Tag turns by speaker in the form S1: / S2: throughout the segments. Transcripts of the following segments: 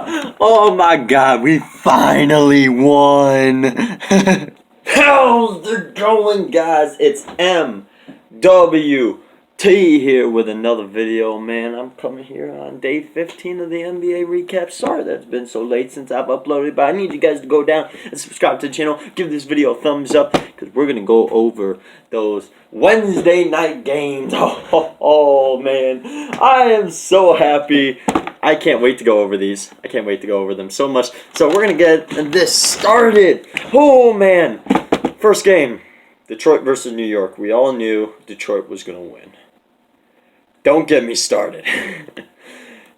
S1: Oh my god, we finally won! How's it going, guys? It's MWT here with another video, man. I'm coming here on day 15 of the NBA recap. Sorry that it's been so late since I've uploaded, but I need you guys to go down and subscribe to the channel. Give this video a thumbs up, because we're going to go over those Wednesday night games. Oh, man. I am so happy. I can't wait to go over these. I can't wait to go over them so much. So we're going to get this started. Oh, man. First game, Detroit versus New York. We all knew Detroit was going to win. Don't get me started.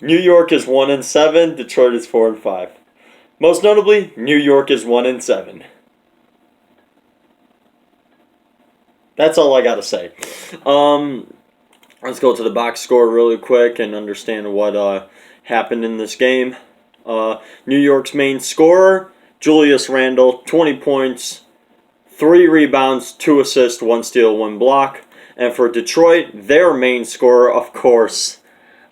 S1: New York is 1-7. Detroit is 4-5. Most notably, New York is 1-7. That's all I got to say. Let's go to the box score really quick and understand what happened in this game. New York's main scorer, Julius Randle, 20 points, 3 rebounds, 2 assists, 1 steal, 1 block. And for Detroit, their main scorer, of course,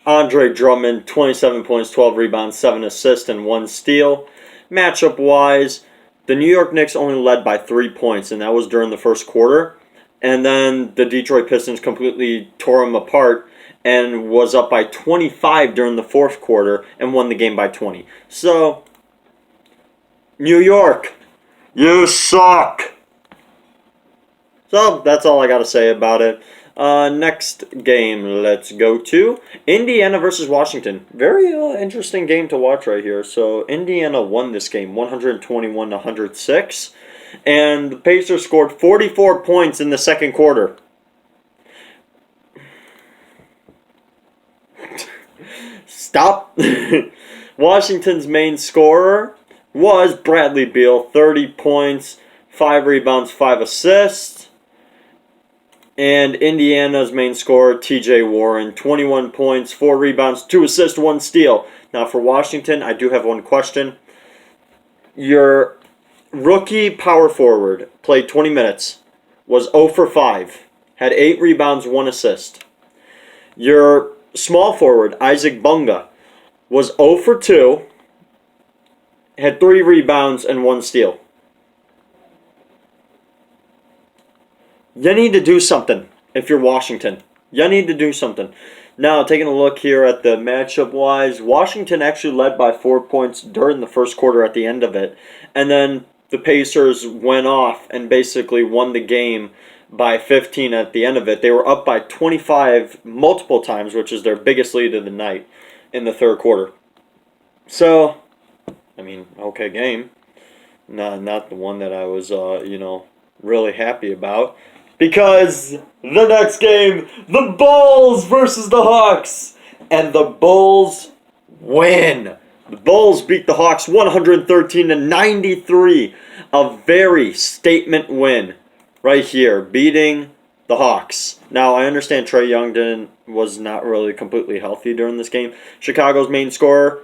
S1: Andre Drummond, 27 points, 12 rebounds, 7 assists, and 1 steal. Matchup-wise, the New York Knicks only led by 3 points, and that was during the first quarter. And then the Detroit Pistons completely tore them apart and was up by 25 during the fourth quarter and won the game by 20. So, New York, you suck! So, that's all I got to say about it. Next game, let's go to Indiana versus Washington. Very interesting game to watch right here. So, Indiana won this game 121-106. And the Pacers scored 44 points in the second quarter. Stop. Washington's main scorer was Bradley Beal, 30 points, 5 rebounds, 5 assists. And Indiana's main scorer, TJ Warren, 21 points, 4 rebounds, 2 assists, 1 steal. Now for Washington, I do have one question. Your rookie power forward played 20 minutes, was 0 for 5, had 8 rebounds, 1 assist. Your small forward, Isaac Bunga, was 0 for 2, had 3 rebounds and 1 steal. You need to do something if you're Washington. You need to do something. Now, taking a look here at the matchup-wise, Washington actually led by 4 points during the first quarter at the end of it. And then the Pacers went off and basically won the game by 15 at the end of it. They were up by 25 multiple times, which is their biggest lead of the night in the third quarter. So, I mean, okay game. Not the one that I was, really happy about. Because the next game, the Bulls versus the Hawks. And the Bulls win. The Bulls beat the Hawks 113-93. A very statement win right here, beating the Hawks. Now, I understand Trae Young was not really completely healthy during this game. Chicago's main scorer,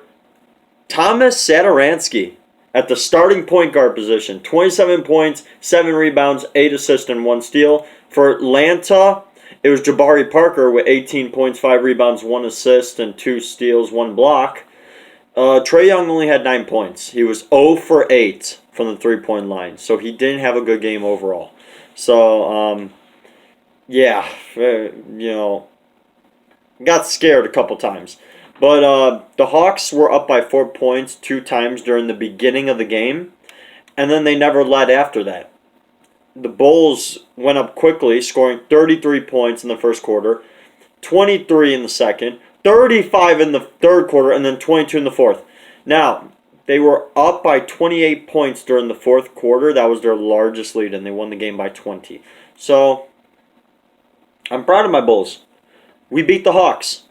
S1: Thomas Satoransky, at the starting point guard position, 27 points, 7 rebounds, 8 assists, and 1 steal. For Atlanta, it was Jabari Parker with 18 points, 5 rebounds, 1 assist, and 2 steals, 1 block. Trae Young only had 9 points. He was 0 for 8 from the three-point line, so he didn't have a good game overall. So, got scared a couple times. But the Hawks were up by 4 points 2 times during the beginning of the game, and then they never led after that. The Bulls went up quickly, scoring 33 points in the first quarter, 23 in the second, 35 in the third quarter, and then 22 in the fourth. Now, they were up by 28 points during the fourth quarter. That was their largest lead, and they won the game by 20. So, I'm proud of my Bulls. We beat the Hawks.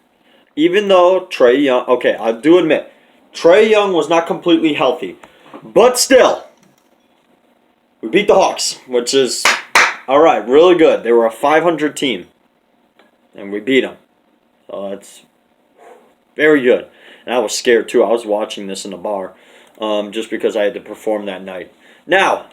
S1: Even though Trae Young, okay, I do admit, Trae Young was not completely healthy. But still, we beat the Hawks, which is, all right, really good. They were a 500 team, and we beat them. So that's very good. And I was scared, too. I was watching this in a bar just because I had to perform that night. Now,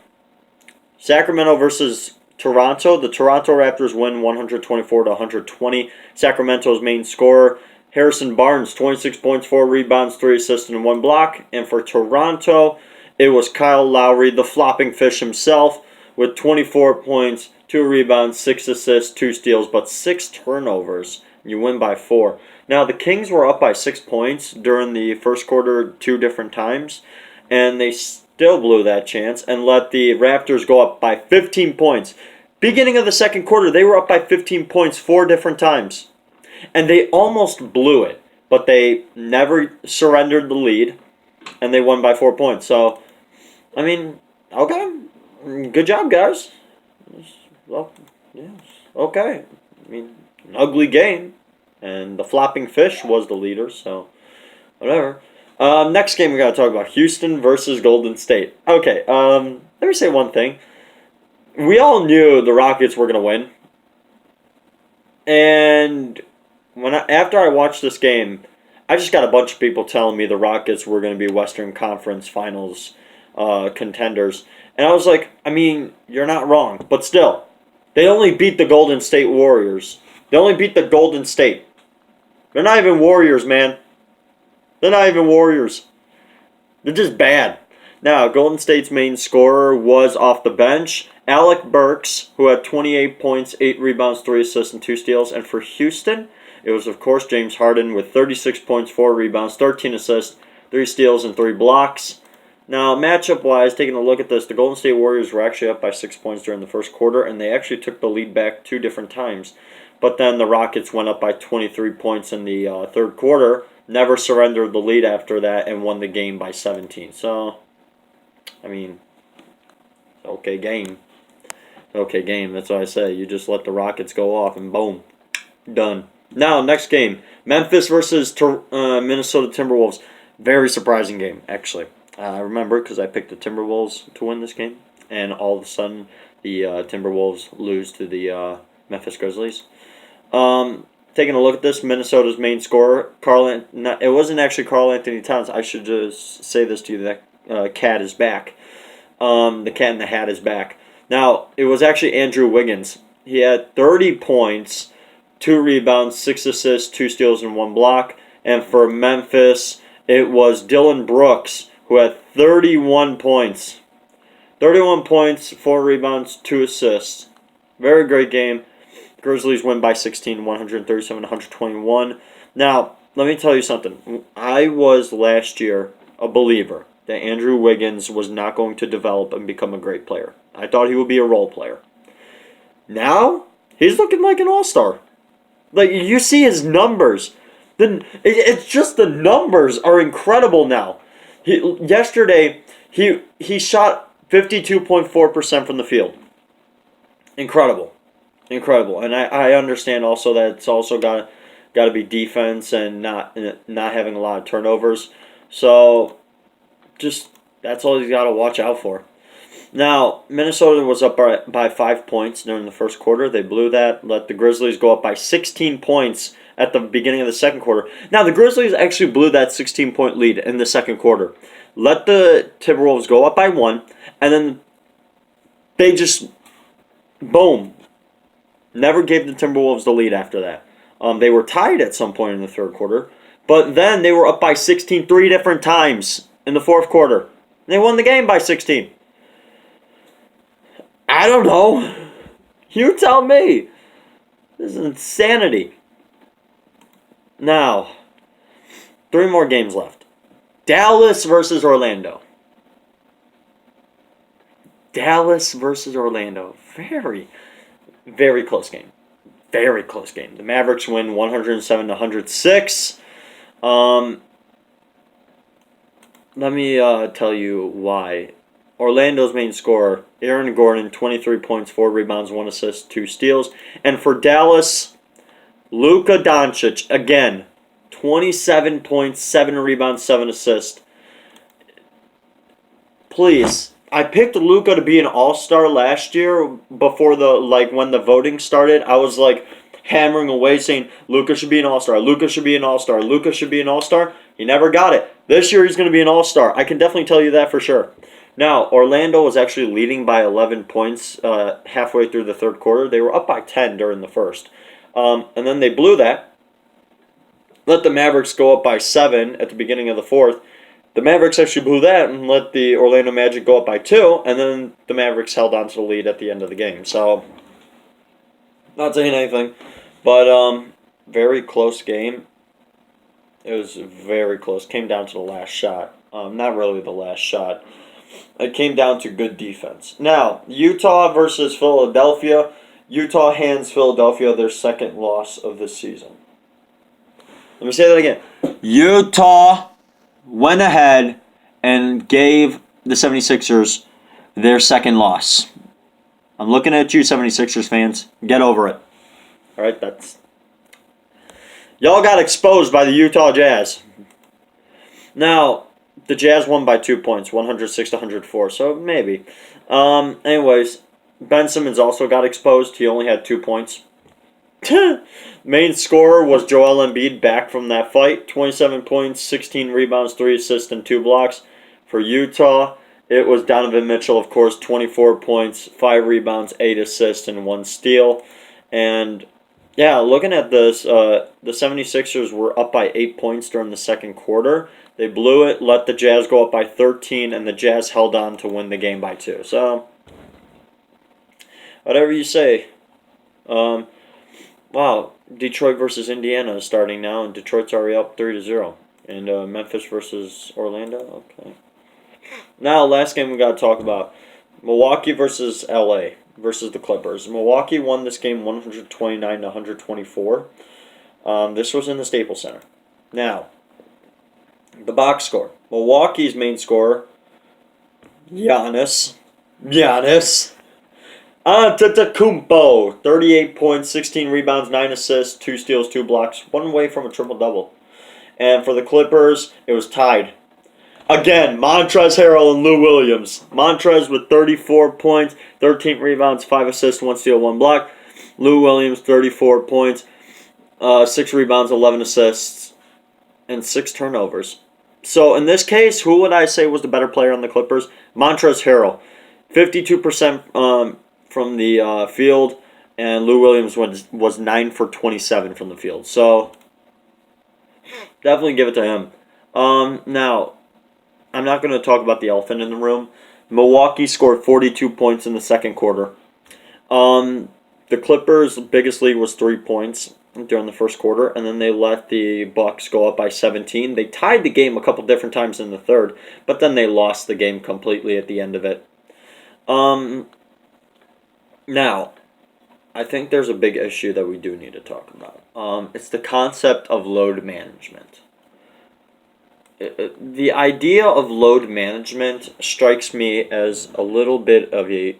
S1: Sacramento versus Toronto. The Toronto Raptors win 124-120. Sacramento's main scorer Harrison Barnes, 26 points, 4 rebounds, 3 assists, and 1 block. And for Toronto, it was Kyle Lowry, the flopping fish himself, with 24 points, 2 rebounds, 6 assists, 2 steals, but 6 turnovers. You win by 4. Now, the Kings were up by 6 points during the first quarter 2 different times, and they still blew that chance and let the Raptors go up by 15 points. Beginning of the second quarter, they were up by 15 points 4 different times. And they almost blew it, but they never surrendered the lead, and they won by 4 points. So, I mean, okay, good job, guys. Well, yeah, okay. I mean, an ugly game, and the flopping fish was the leader, so whatever. Next game we got to talk about, Houston versus Golden State. Okay, let me say one thing. We all knew the Rockets were going to win, and after I watched this game, I just got a bunch of people telling me the Rockets were going to be Western Conference Finals contenders. And I was like, I mean, you're not wrong. But still, they only beat the Golden State Warriors. They only beat the Golden State. They're not even Warriors, man. They're not even Warriors. They're just bad. Now, Golden State's main scorer was off the bench, Alec Burks, who had 28 points, 8 rebounds, 3 assists, and 2 steals. And for Houston, it was, of course, James Harden with 36 points, 4 rebounds, 13 assists, 3 steals, and 3 blocks. Now, matchup-wise, taking a look at this, the Golden State Warriors were actually up by 6 points during the first quarter, and they actually took the lead back 2 different times. But then the Rockets went up by 23 points in the third quarter, never surrendered the lead after that, and won the game by 17. So, I mean, okay game. Okay game, that's what I say. You just let the Rockets go off, and boom, done. Now, next game, Memphis versus Minnesota Timberwolves. Very surprising game, actually. I remember because I picked the Timberwolves to win this game, and all of a sudden the Timberwolves lose to the Memphis Grizzlies. Taking a look at this, Minnesota's main scorer, it wasn't actually Karl Anthony Towns. I should just say this to you, that cat is back. The cat in the hat is back. Now, it was actually Andrew Wiggins. He had 30 points, 2 rebounds, 6 assists, 2 steals, and 1 block. And for Memphis, it was Dylan Brooks, who had 31 points. 31 points, 4 rebounds, 2 assists. Very great game. Grizzlies win by 16, 137-121. Now, let me tell you something. I was last year a believer that Andrew Wiggins was not going to develop and become a great player. I thought he would be a role player. Now, he's looking like an all-star. Like, you see his numbers. It's just the numbers are incredible now. Yesterday, he shot 52.4% from the field. Incredible. And I understand also that it's also got to be defense and not having a lot of turnovers. So, just that's all he's got to watch out for. Now, Minnesota was up by 5 points during the first quarter. They blew that, let the Grizzlies go up by 16 points at the beginning of the second quarter. Now, the Grizzlies actually blew that 16-point lead in the second quarter. Let the Timberwolves go up by 1, and then they just, boom, never gave the Timberwolves the lead after that. They were tied at some point in the third quarter, but then they were up by 16 3 different times in the fourth quarter. They won the game by 16. I don't know. You tell me. This is insanity. Now, 3 more games left. Dallas versus Orlando. Dallas versus Orlando. Very, very close game. Very close game. The Mavericks win 107-106. Let me tell you why. Orlando's main scorer, Aaron Gordon, 23 points, 4 rebounds, 1 assist, 2 steals. And for Dallas, Luka Doncic, again, 27 points, 7 rebounds, 7 assists. Please, I picked Luka to be an all-star last year before when the voting started. I was hammering away saying Luka should be an all-star, Luka should be an all-star, Luka should be an all-star. He never got it. This year he's going to be an all-star. I can definitely tell you that for sure. Now, Orlando was actually leading by 11 points halfway through the third quarter. They were up by 10 during the first. And then they blew that. let the Mavericks go up by 7 at the beginning of the fourth. The Mavericks actually blew that and let the Orlando Magic go up by 2, and then the Mavericks held on to the lead at the end of the game. So, not saying anything, but very close game. It was very close. Came down to the last shot. Not really the last shot. It came down to good defense. Now, Utah versus Philadelphia. Utah hands Philadelphia their second loss of the season. Let me say that again. Utah went ahead and gave the 76ers their second loss. I'm looking at you, 76ers fans. Get over it. All right, that's... Y'all got exposed by the Utah Jazz. Now, the Jazz won by 2 points, 106-104, so maybe. Anyways, Ben Simmons also got exposed. He only had 2 points. Main scorer was Joel Embiid back from that fight. 27 points, 16 rebounds, 3 assists, and 2 blocks. For Utah, it was Donovan Mitchell, of course, 24 points, 5 rebounds, 8 assists, and 1 steal. And, yeah, looking at this, the 76ers were up by 8 points during the second quarter. They blew it, let the Jazz go up by 13, and the Jazz held on to win the game by 2. So, whatever you say. Wow, Detroit versus Indiana is starting now, and Detroit's already up 3-0. And Memphis versus Orlando, okay. Now, last game we got to talk about. Milwaukee versus LA versus the Clippers. Milwaukee won this game 129-124. This was in the Staples Center. Now, the box score. Milwaukee's main scorer, Giannis. Antetokounmpo, 38 points, 16 rebounds, 9 assists, 2 steals, 2 blocks, 1 away from a triple-double. And for the Clippers, it was tied. Again, Montrezl Harrell and Lou Williams. Montrez with 34 points, 13 rebounds, 5 assists, 1 steal, 1 block. Lou Williams, 34 points, 6 rebounds, 11 assists, and 6 turnovers. So in this case, who would I say was the better player on the Clippers? Montrezl Harrell. 52% from the field, and Lou Williams was 9 for 27 from the field. So, definitely give it to him. Now, I'm not going to talk about the elephant in the room. Milwaukee scored 42 points in the second quarter. The Clippers' biggest lead was 3 points during the first quarter, and then they let the Bucks go up by 17. They tied the game a couple different times in the third, but then they lost the game completely at the end of it. Now, I think there's a big issue that we do need to talk about. It's the concept of load management. The idea of load management strikes me as a little bit of a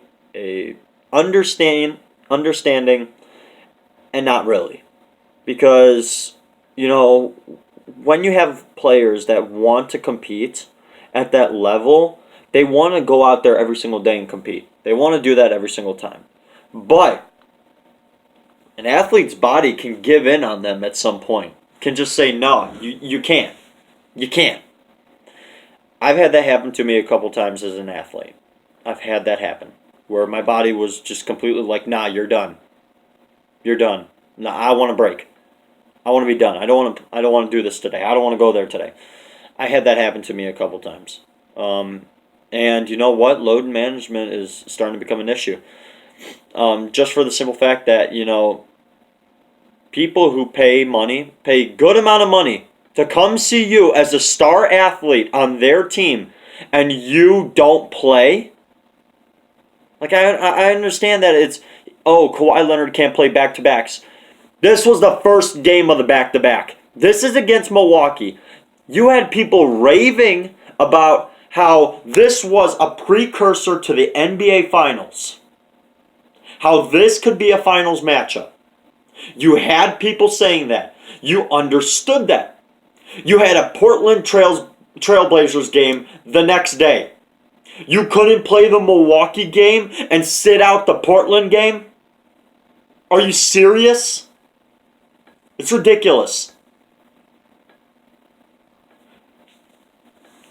S1: understanding and not really. Because, you know, when you have players that want to compete at that level, they want to go out there every single day and compete. They want to do that every single time. But an athlete's body can give in on them at some point. Can just say, no, you can't. You can't. I've had that happen to me a couple times as an athlete. I've had that happen. Where my body was just completely like, nah, you're done. You're done. Nah, I want to break. I want to be done. I don't want to do this today. I don't want to go there today. I had that happen to me a couple times. And you know what? Load management is starting to become an issue. Just for the simple fact that, you know, people who pay a good amount of money to come see you as a star athlete on their team, and you don't play. Like, I understand that it's, Kawhi Leonard can't play back-to-backs. This was the first game of the back-to-back. This is against Milwaukee. You had people raving about how this was a precursor to the NBA Finals. How this could be a finals matchup. You had people saying that. You understood that. You had a Portland Trailblazers game the next day. You couldn't play the Milwaukee game and sit out the Portland game? Are you serious? It's ridiculous.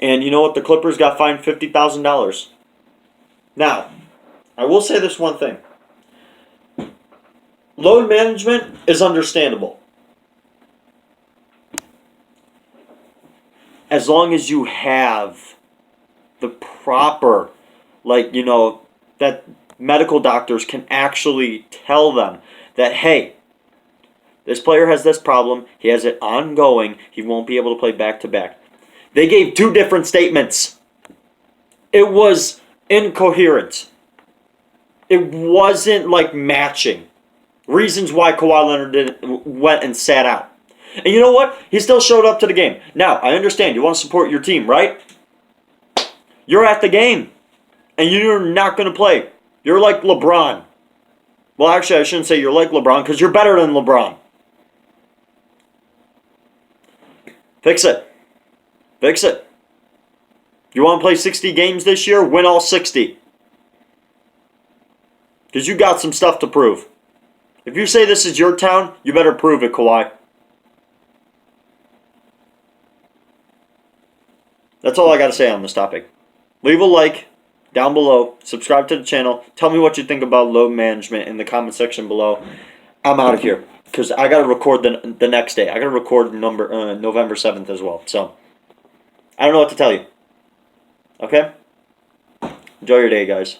S1: And you know what? The Clippers got fined $50,000. Now, I will say this one thing. Load management is understandable. as long as you have the proper, like, that medical doctors can actually tell them that, hey, this player has this problem, he has it ongoing, he won't be able to play back-to-back. They gave 2 different statements. It was incoherent. It wasn't like matching. Reasons why Kawhi Leonard went and sat out. And you know what? He still showed up to the game. Now, I understand you want to support your team, right? You're at the game. And you're not going to play. You're like LeBron. Well, actually, I shouldn't say you're like LeBron because you're better than LeBron. Fix it. Fix it. You want to play 60 games this year? Win all 60. Because you got some stuff to prove. If you say this is your town, you better prove it, Kawhi. That's all I got to say on this topic. Leave a like down below. Subscribe to the channel. Tell me what you think about load management in the comment section below. I'm out of here because I got to record the next day. I got to record November 7th as well. So, I don't know what to tell you. Okay? Enjoy your day, guys.